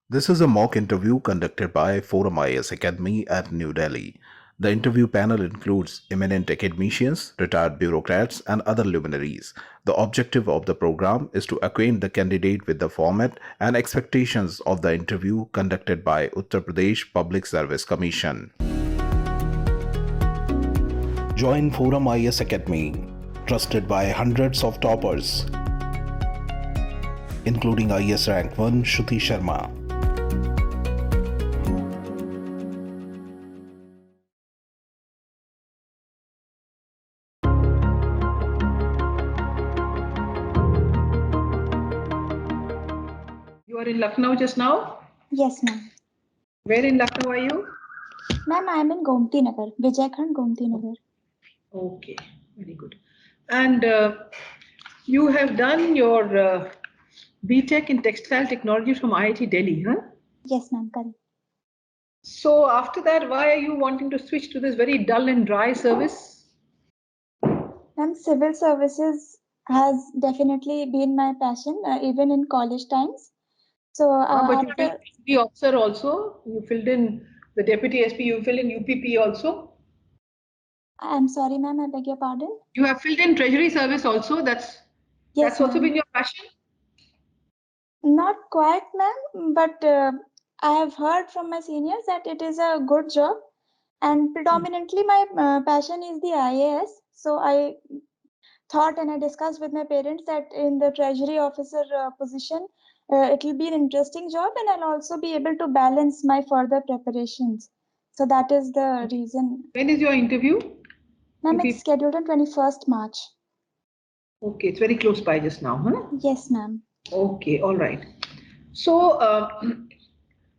This is a mock interview conducted by Forum IAS Academy at New Delhi. The interview panel includes eminent academicians, retired bureaucrats, and other luminaries. The objective of the program is to acquaint the candidate with the format and expectations of the interview conducted by Uttar Pradesh Public Service Commission. Join Forum IAS Academy, trusted by hundreds of toppers, including IAS Rank 1 Shruti Sharma. You are in Lucknow just now? Yes, ma'am. Where in Lucknow are you? Ma'am, I am in Gomti Nagar, Gomti Nagar. Okay, very good. And you have done your B.Tech in Textile Technology from IIT Delhi, huh? Yes, ma'am, correct. So after that, why are you wanting to switch to this very dull and dry service? Ma'am, civil services has definitely been my passion, even in college times. So But you after did the officer also. You filled in the Deputy SP. You filled in UPP also. I'm sorry, ma'am, I beg your pardon. You have filled in Treasury Service also. That's also been your passion. Not quite, ma'am, but I have heard from my seniors that it is a good job, and predominantly my passion is the IAS. So I thought and I discussed with my parents that in the treasury officer position, it will be an interesting job, and I'll also be able to balance my further preparations. So that is the reason. When is your interview? Ma'am, it's scheduled on 21st March. Okay, it's very close by just now, huh? Yes, ma'am. Okay, all right. So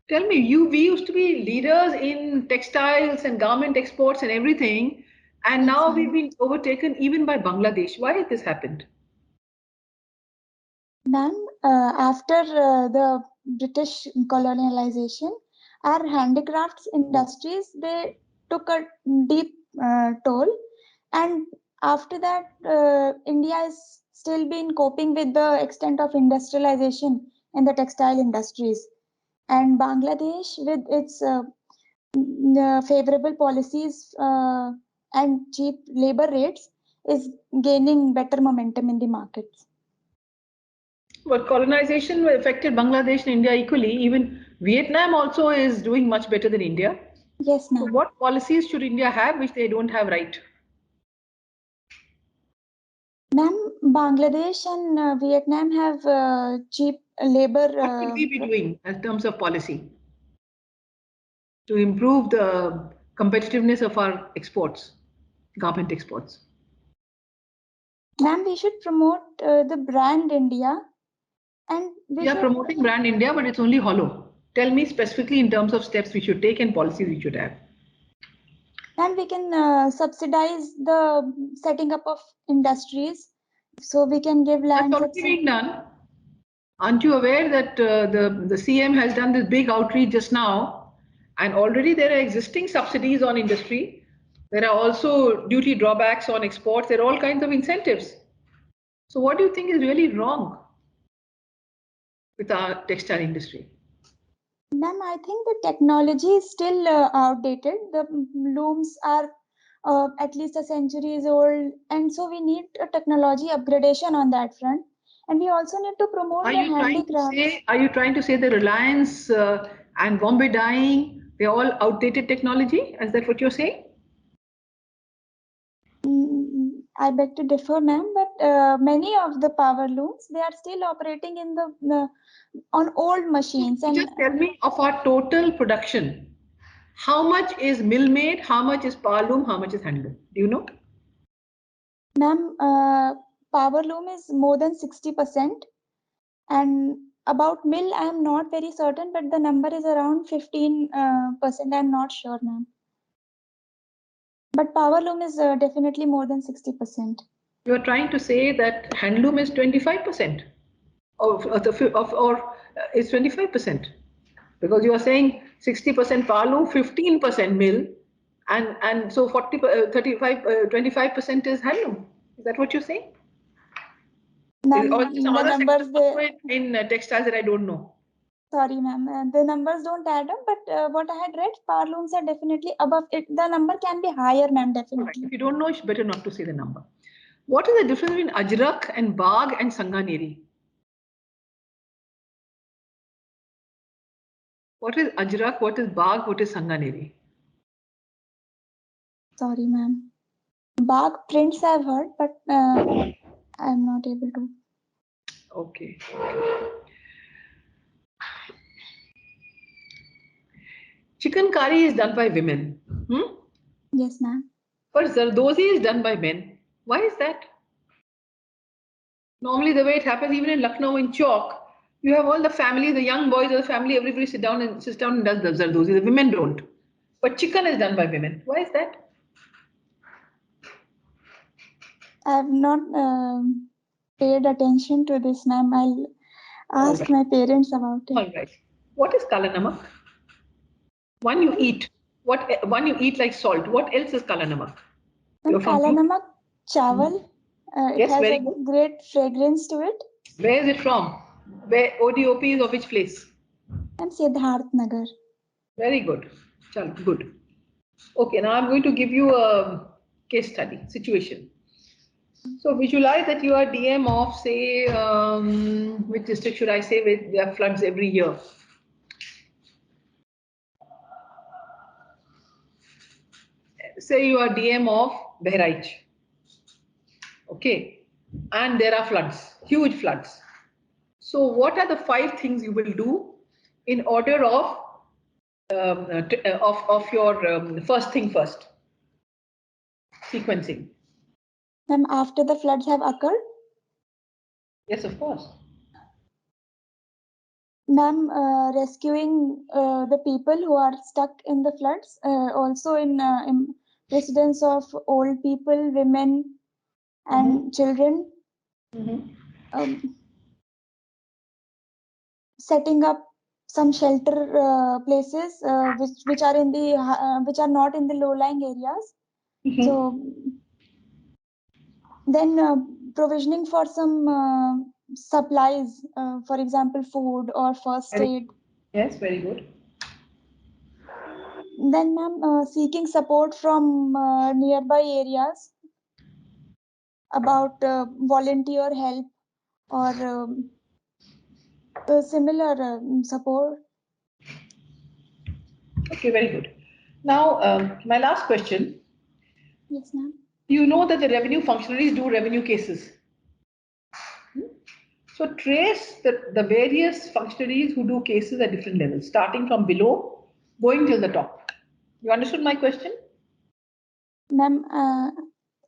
tell me, we used to be leaders in textiles and garment exports and everything, and now we've been overtaken even by Bangladesh. Why has this happened? Ma'am, after the British colonialization, our handicrafts industries, they took a deep toll, and after that, India has still been coping with the extent of industrialization in the textile industries, and Bangladesh, with its favorable policies and cheap labor rates, is gaining better momentum in the markets. But colonization affected Bangladesh and India equally. Even Vietnam also is doing much better than India. Yes, ma'am. So what policies should India have which they don't have right? Ma'am, Bangladesh and Vietnam have cheap labor. What should we be doing in terms of policy to improve the competitiveness of our exports, garment exports? Ma'am, we should promote the brand India, and we are promoting brand India, but it's only hollow. Tell me specifically in terms of steps we should take and policies we should have. And we can subsidize the setting up of industries, so we can give land. That's already being done. Aren't you aware that the CM has done this big outreach just now, and already there are existing subsidies on industry. There are also duty drawbacks on exports. There are all kinds of incentives. So what do you think is really wrong with our textile industry? Ma'am, I think the technology is still outdated. The looms are at least a century old, and so we need a technology upgradation on that front. And we also need to promote the handicrafts. Are you trying to say the Reliance and Bombay dyeing, they're all outdated technology? Is that what you're saying? I beg to differ, ma'am, but many of the power looms, they are still operating in on old machines. And just tell me, of our total production, how much is mill made, how much is power loom, how much is handloom? Do you know? Ma'am, power loom is more than 60%, and about mill I am not very certain, but the number is around 15%. I'm not sure, ma'am. But power loom is definitely more than 60%. You are trying to say that handloom is 25% or it's 25%, because you are saying 60% power loom, 15% mill, and so 25% is handloom. Is that what you're saying? Or some other numbers in textiles that I don't know. Sorry, ma'am. The numbers don't add up, but what I had read, power looms are definitely above it. The number can be higher, ma'am, All right. definitely. If you don't know, it's better not to say the number. What is the difference between Ajrak and Bagh and Sanganeri? What is Ajrak? What is Bagh? What is Sanganeri? Sorry, ma'am. Bag prints I've heard, but I'm not able to. Okay. Chicken curry is done by women. Yes, ma'am. But Zardozi is done by men. Why is that? Normally, the way it happens, even in Lucknow in Chowk, you have all the family, the young boys of the family, everybody sits down and does the Zardozi. The women don't. But chicken is done by women. Why is that? I have not paid attention to this, ma'am. I'll ask my parents about it. All right. What is kala namak? One you eat. One you eat like salt. What else is kala namak? You're from Kala namak chawal. It Yes, has very a good. great fragrance to it. Where is it from? Where ODOP is of which place? And Siddharth Nagar. Very good. Chal, good. Okay, now I'm going to give you a case study situation. So visualize that you are DM of, say, which district should I say, where there are floods every year? Say you are DM of Bahraich. Okay, and there are floods, huge floods. So what are the 5 things you will do in order of your first thing first sequencing? Ma'am, after the floods have occurred, Yes, of course. ma'am, rescuing the people who are stuck in the floods, also in residence of old people, women, and children. Setting up some shelter places which are in the which are not in the low-lying areas. So then provisioning for some supplies, for example, food or first aid. Yes, very good. Then, ma'am, seeking support from nearby areas about volunteer help or similar support. Okay, very good. Now, my last question. Yes, ma'am. You know that the revenue functionaries do revenue cases. So trace the various functionaries who do cases at different levels, starting from below, going till the top. You understood my question? Ma'am,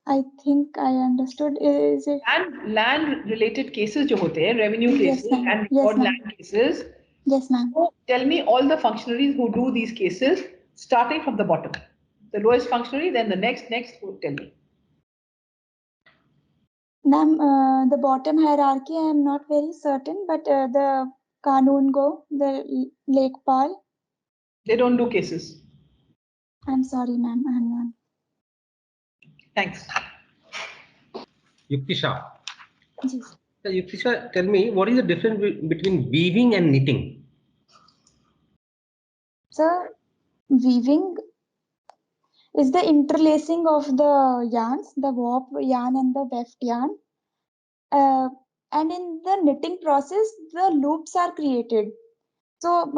I think I understood. Is it? And land related cases जो होते हैं, revenue Yes, cases ma'am. and Yes, record ma'am. land cases. Yes, ma'am. So tell me all the functionaries who do these cases, starting from the bottom. The lowest functionary, then the next, tell me. Ma'am, the bottom hierarchy, I am not very certain, but the Kanun Go, the Lekpal. They don't do cases. I'm sorry, ma'am. I'm not. Thanks. Yuktisha. Yes. So, Yuktisha, tell me, what is the difference between weaving and knitting? So, weaving is the interlacing of the yarns, the warp yarn and the weft yarn. And in the knitting process, the loops are created. So,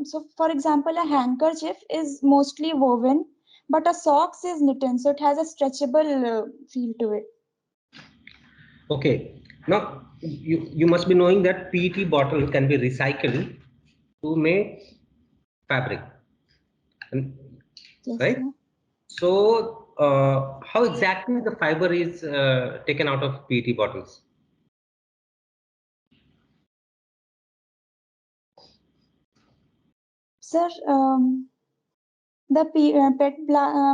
so for example, a handkerchief is mostly woven, but a socks is knitted, so it has a stretchable feel to it. Okay. Now, you must be knowing that PET bottle can be recycled to make fabric. Yes, right? ma'am. So, how exactly the fiber is taken out of PET bottles? Sir, the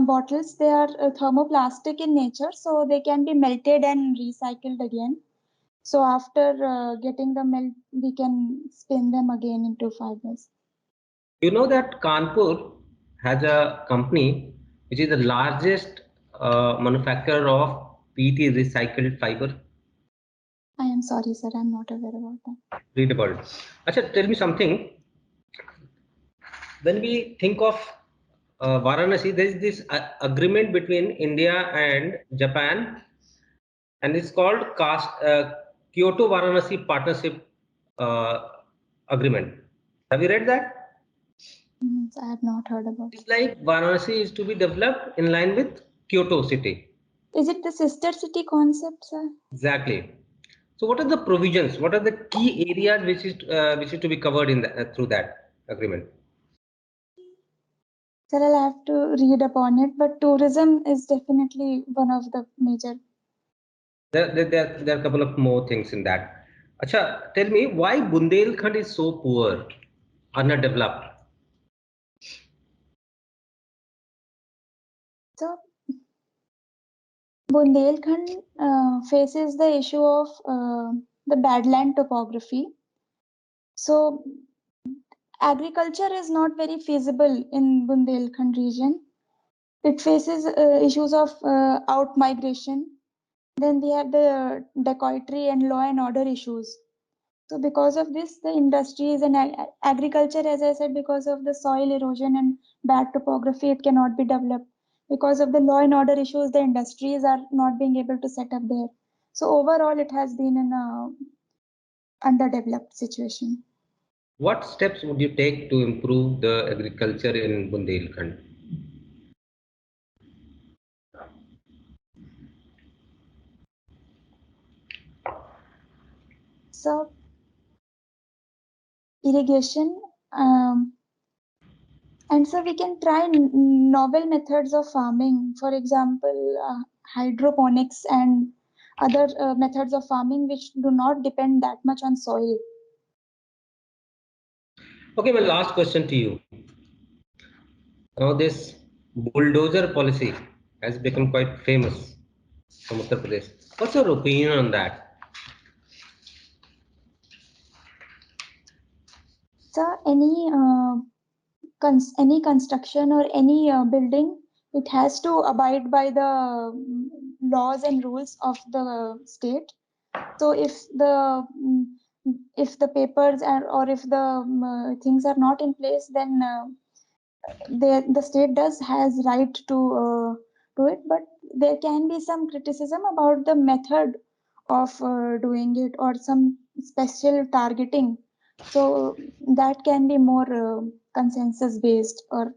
bottles, they are thermoplastic in nature, so they can be melted and recycled again. So after getting the melt, we can spin them again into fibers. You know that Kanpur has a company which is the largest manufacturer of PET recycled fiber. I am sorry, sir. I'm not aware about that. Read about it. Acha, tell me something. When we think of Varanasi, there is this agreement between India and Japan, and it's called Kyoto Varanasi Partnership uh, Agreement. Have you read that? I have not heard about It's it. like Varanasi is to be developed in line with Kyoto city. Is it the sister city concept, sir? Exactly. So, what are the provisions? What are the key areas which is to be covered in through that agreement? Sir, I'll have to read upon it, but tourism is definitely one of the major. There are a couple of more things in that. Acha, tell me why Bundelkhand is so poor, underdeveloped. So, Bundelkhand faces the issue of the badland topography. So, agriculture is not very feasible in Bundelkhand region. It faces issues of out migration. Then we have the dacoitry and law and order issues. So because of this, the industries and agriculture, as I said, because of the soil erosion and bad topography, it cannot be developed. Because of the law and order issues, the industries are not being able to set up there. So overall, it has been in a underdeveloped situation. What steps would you take to improve the agriculture in Bundelkhand? So irrigation, and so we can try novel methods of farming. For example, hydroponics and other methods of farming which do not depend that much on soil. Okay, my last question to you. Now, this bulldozer policy has become quite famous from Uttar Pradesh. What's your opinion on that? So any construction or any building, it has to abide by the laws and rules of the state. So if the papers are, or if the things are not in place, then the state has right to do it, but there can be some criticism about the method of doing it or some special targeting. So that can be more consensus based or.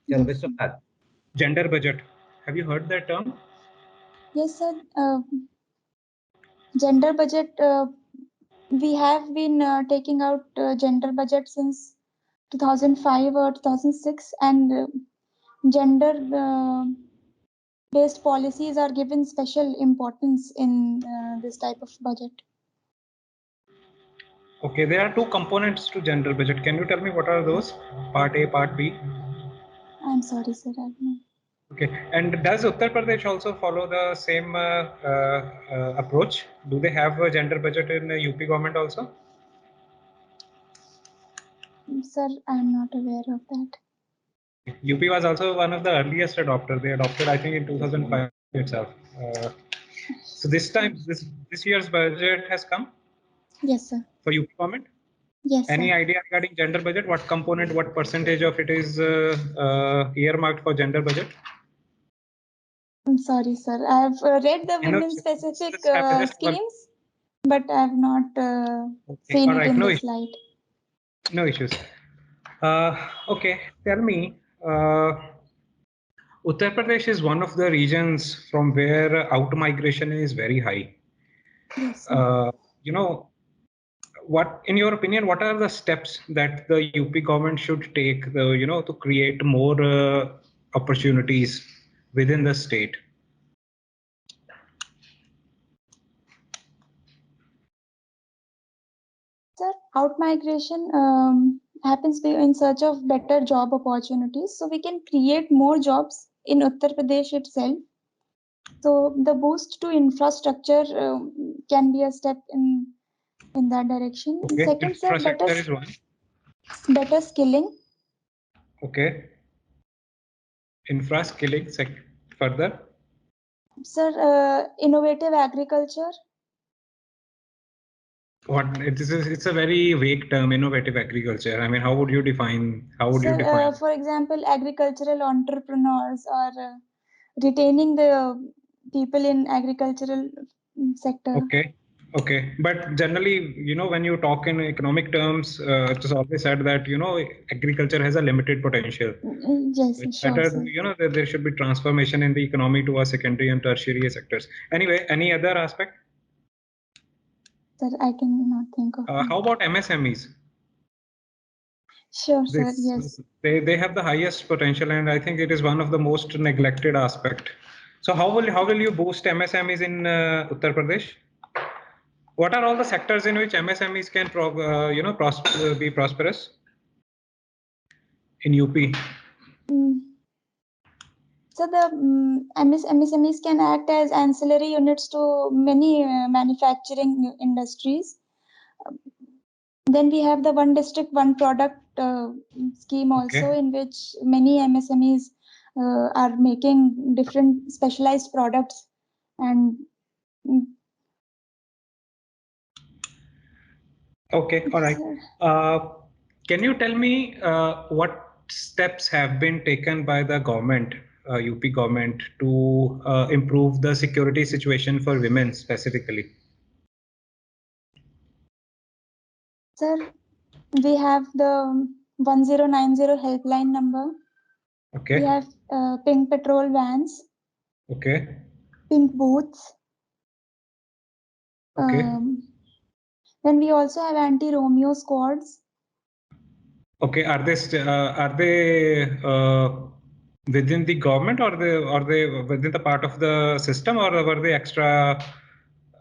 Yeah, Yes, best of luck. Gender budget. Have you heard that term? yes, sir. Gender budget. We have been taking out gender budget since 2005 or 2006, and gender based policies are given special importance in this type of budget. Okay, there are two components to gender budget. Can you tell me what are those? Part A, Part B. I'm sorry, sir. I don't know. Okay, and does Uttar Pradesh also follow the same approach? Do they have a gender budget in the UP government also? Sir, I'm not aware of that. UP was also one of the earliest adopter. They adopted, I think, in 2005 itself. So this time, this year's budget has come Yes, sir. for UP government. Yes, Any sir. idea regarding gender budget? What component, what percentage of it is earmarked for gender budget? I'm sorry, sir. I've read the I know, women specific just one. schemes, but I've not Okay, seen all it right, in no this issue. light. No issues. Okay, tell me, Uttar Pradesh is one of the regions from where out migration is very high. Yes, sir. You know, what, in your opinion, what are the steps that the UP government should take, to create more opportunities within the state? Sir, out migration happens in search of better job opportunities. So we can create more jobs in Uttar Pradesh itself. So the boost to infrastructure can be a step in that direction. And Okay, second, sir, infrastructure is one. better skilling. Okay, infra skilling further. Sir, innovative agriculture. It's a very vague term, innovative agriculture. I mean, how would you define? Sir, for example, agricultural entrepreneurs or retaining the people in agricultural sector. Okay. But generally, when you talk in economic terms, it is always said that, agriculture has a limited potential. Yes, It's sure, better, sir. that there should be transformation in the economy to our secondary and tertiary sectors. Anyway, any other aspect? Sir, I cannot think of. How about MSMEs? Sure, sir. Yes. They have the highest potential, and I think it is one of the most neglected aspect. So how will you boost MSMEs in Uttar Pradesh? What are all the sectors in which MSMEs can be prosperous in UP? So the MSMEs can act as ancillary units to many manufacturing industries. Then we have the one district, one product scheme also, in which many MSMEs are making different specialized products. And okay, all right. Can you tell me what steps have been taken by the government, UP government, to improve the security situation for women specifically? Sir, we have the 1090 helpline number. Okay. We have pink patrol vans. Okay. Pink booths. Okay. Then we also have anti-Romeo squads. Okay, are they within the government, or are they within the part of the system, or were they extra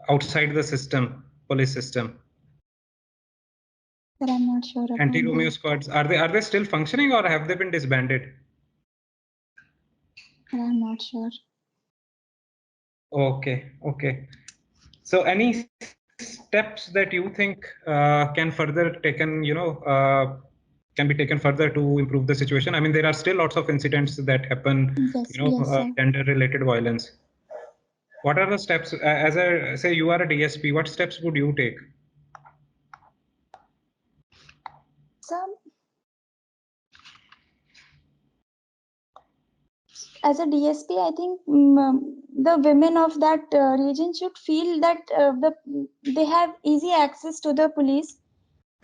outside the system, police system? But I'm not sure about Anti-Romeo squads, are they still functioning, or have they been disbanded? I'm not sure. Okay. So any steps that you think can be taken further to improve the situation? I mean, there are still lots of incidents that happen, gender-related violence. What are the steps, as I say, you are a Dy.S.P, what steps would you take? As a Dy.S.P, I think the women of that region should feel that they have easy access to the police,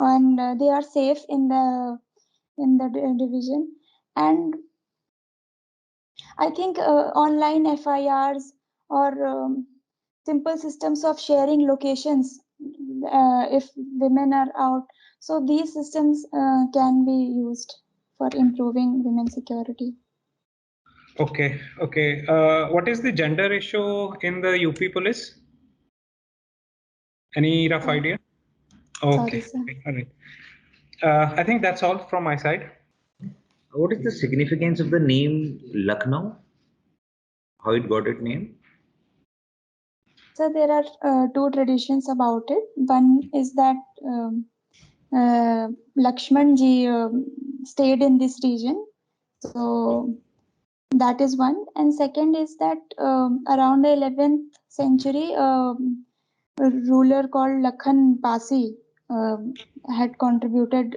and they are safe in the division. And I think online FIRs or simple systems of sharing locations if women are out. So these systems can be used for improving women's security. Okay. What is the gender ratio in the UP police? Any rough idea? Okay. Sorry, sir. All right. I think that's all from my side. What is the significance of the name Lucknow? How it got its name? So there are two traditions about it. One is that Lakshman ji stayed in this region. So that is one. And second is that around the 11th century, a ruler called Lakhan Pasi had contributed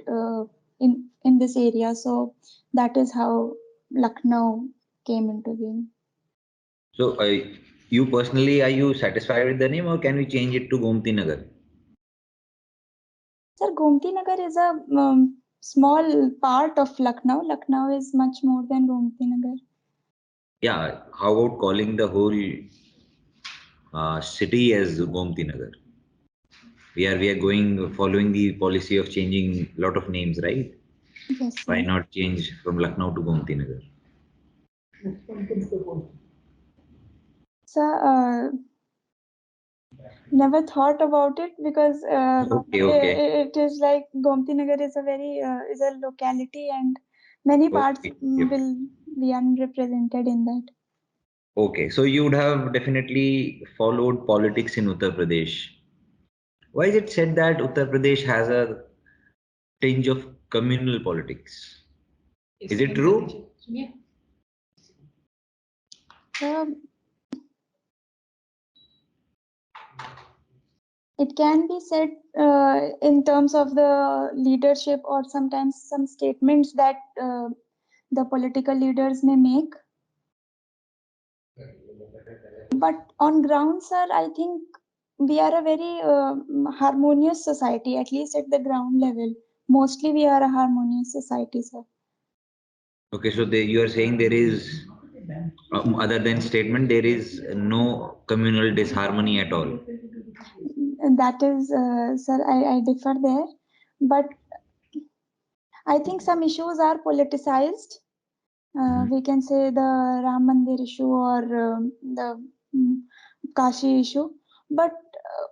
in this area. So that is how Lucknow came into being. So you personally, are you satisfied with the name, or can we change it to Gomti Nagar? Sir, Gomti Nagar is a small part of Lucknow. Lucknow is much more than Gomti Nagar. Yeah, how about calling the whole city as Gomti Nagar? We are following the policy of changing a lot of names, right? Yes, sir. Why not change from Lucknow to Gomti Nagar? Sir, never thought about it because it is like Gomti Nagar is is a locality, and many parts will be unrepresented in that. Okay, so you would have definitely followed politics in Uttar Pradesh. Why is it said that Uttar Pradesh has a tinge of communal politics? Is it true? it can be said in terms of the leadership or sometimes some statements that the political leaders may make. But on ground, sir, I think we are a very harmonious society, at least at the ground level. Mostly we are a harmonious society, sir. Okay, so you are saying there is, other than statement, there is no communal disharmony at all. And that is, sir, I differ there. But I think some issues are politicized. We can say the Ram Mandir issue or the Kashi issue. But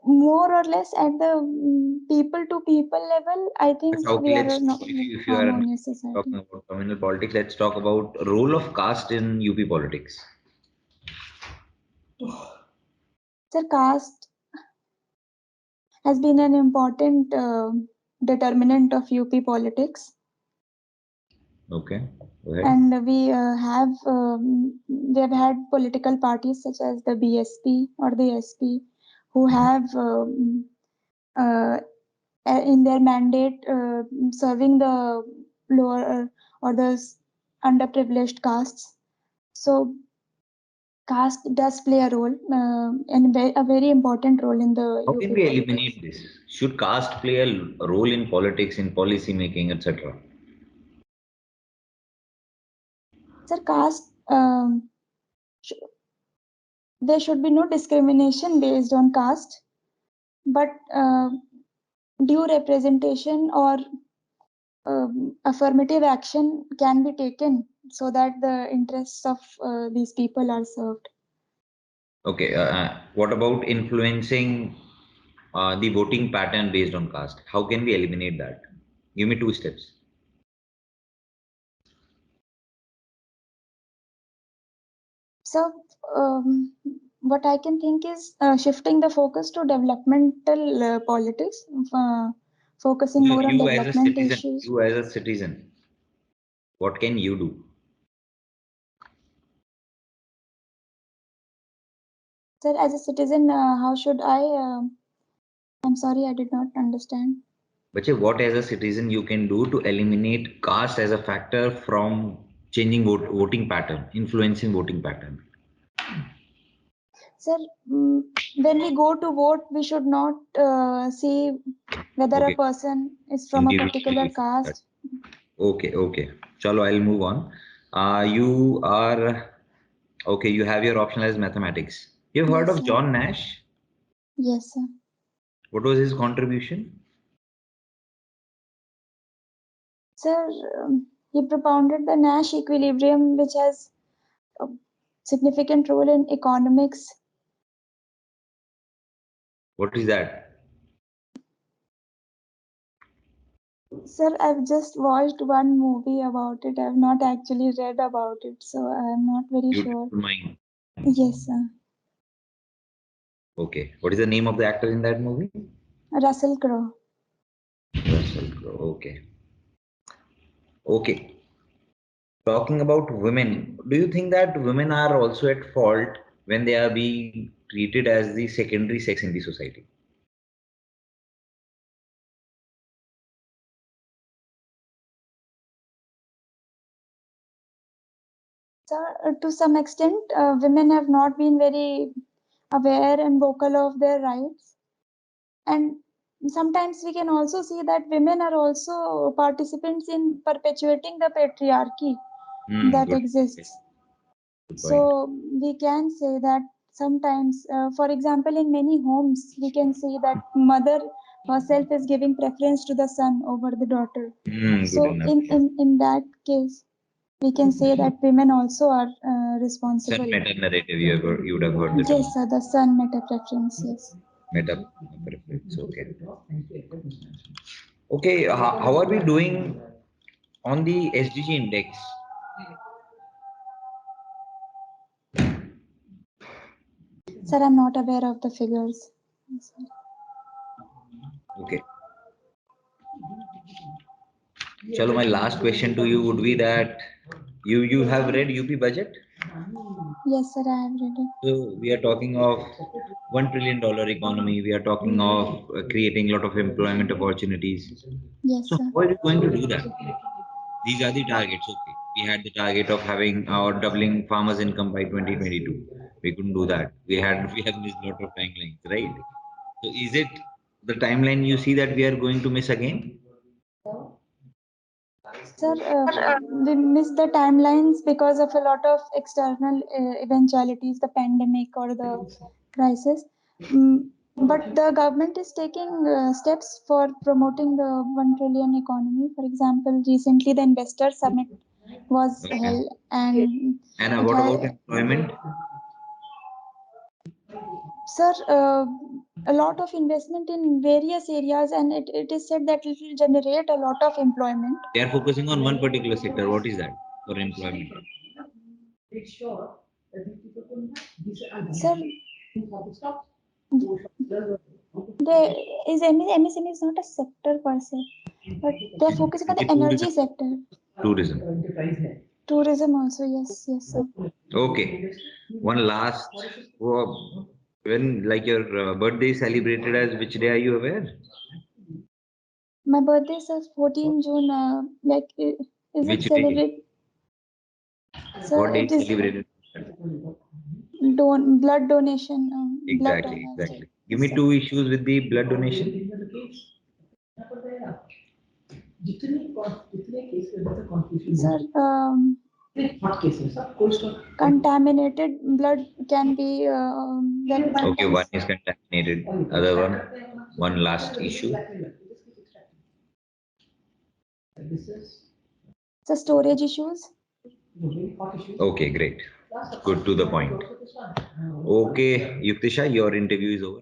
more or less at the people to people level, I think we are a If you are harmonious society. talking about communal politics, let's talk about role of caste in UP politics. Sir, caste has been an important determinant of UP politics. Okay. Go ahead. And we have had political parties such as the B.S.P or the Dy.S.P who have in their mandate serving the lower or the underprivileged castes. So caste does play a role and a very important role in the How UP can we politics. eliminate this? Should caste play a role in politics, in policy making, etc.? Sir, caste, there should be no discrimination based on caste, but due representation or affirmative action can be taken so that the interests of these people are served. Okay. What about influencing the voting pattern based on caste? How can we eliminate that? Give me 2 steps. So, what I can think is shifting the focus to developmental politics, focusing more on development issues. You as a citizen, what can you do? Sir, as a citizen, how should I? I'm sorry, I did not understand. But what as a citizen you can do to eliminate caste as a factor from changing voting pattern, influencing voting pattern? Sir, when we go to vote, we should not see whether a person is from a particular caste. Okay. Chalo, I'll move on. You are, okay, you have your option as mathematics. You've heard of John Nash? Yes, sir. What was his contribution? Sir, he propounded the Nash equilibrium, which has a significant role in economics. What is that? Sir, I've just watched one movie about it. I've not actually read about it, so I'm not very sure. Mind. Yes, sir. Okay. What is the name of the actor in that movie? Russell Crowe. Russell Crowe. Okay. Okay. Talking about women, do you think that women are also at fault when they are being treated as the secondary sex in the society? Sir, to some extent, women have not been very aware and vocal of their rights. And sometimes we can also see that women are also participants in perpetuating the patriarchy that exists. So we can say that sometimes, for example, in many homes, we can see that mother herself is giving preference to the son over the daughter. So in that case, we can say that women also are responsible. Son meta narrative, you would have heard that. Yes, sir, the son meta preference, yes. Meta preference, okay. Okay, how are we doing on the SDG index? Sir, I'm not aware of the figures. Okay. Chalo, my last question to you would be that you have read UP budget? Yes, sir, I have read it. So we are talking of $1 trillion economy. We are talking of creating a lot of employment opportunities. Yes, So sir. how are you going to do that? These are the targets. Okay, we had the target of having our doubling farmers' income by 2022. We couldn't do that. We have missed a lot of timelines, right? So is it the timeline you see that we are going to miss again? Sir, we missed the timelines because of a lot of external eventualities, the pandemic or the crisis. But the government is taking steps for promoting the 1 trillion economy. For example, recently the investor summit was Okay. held, and And what about employment? Sir, a lot of investment in various areas, and it is said that it will generate a lot of employment. They are focusing on one particular sector. What is that for employment? Sir, there is MSME is not a sector per se, but they are focusing on the energy sector. Tourism. Tourism also, yes, yes, sir. Okay. One last. When like your birthday is celebrated as which day are you aware? My birthday is 14 June. Is Which it day? celebrated? Sir, What day it is is celebrated? blood donation. Blood Exactly, donors exactly. day. Give me two issues with the blood donation. Sir, contaminated blood can be Okay, one is contaminated. Other one last issue. the storage issues. Okay, great. Good to the point. Okay, Yuktisha, your interview is over.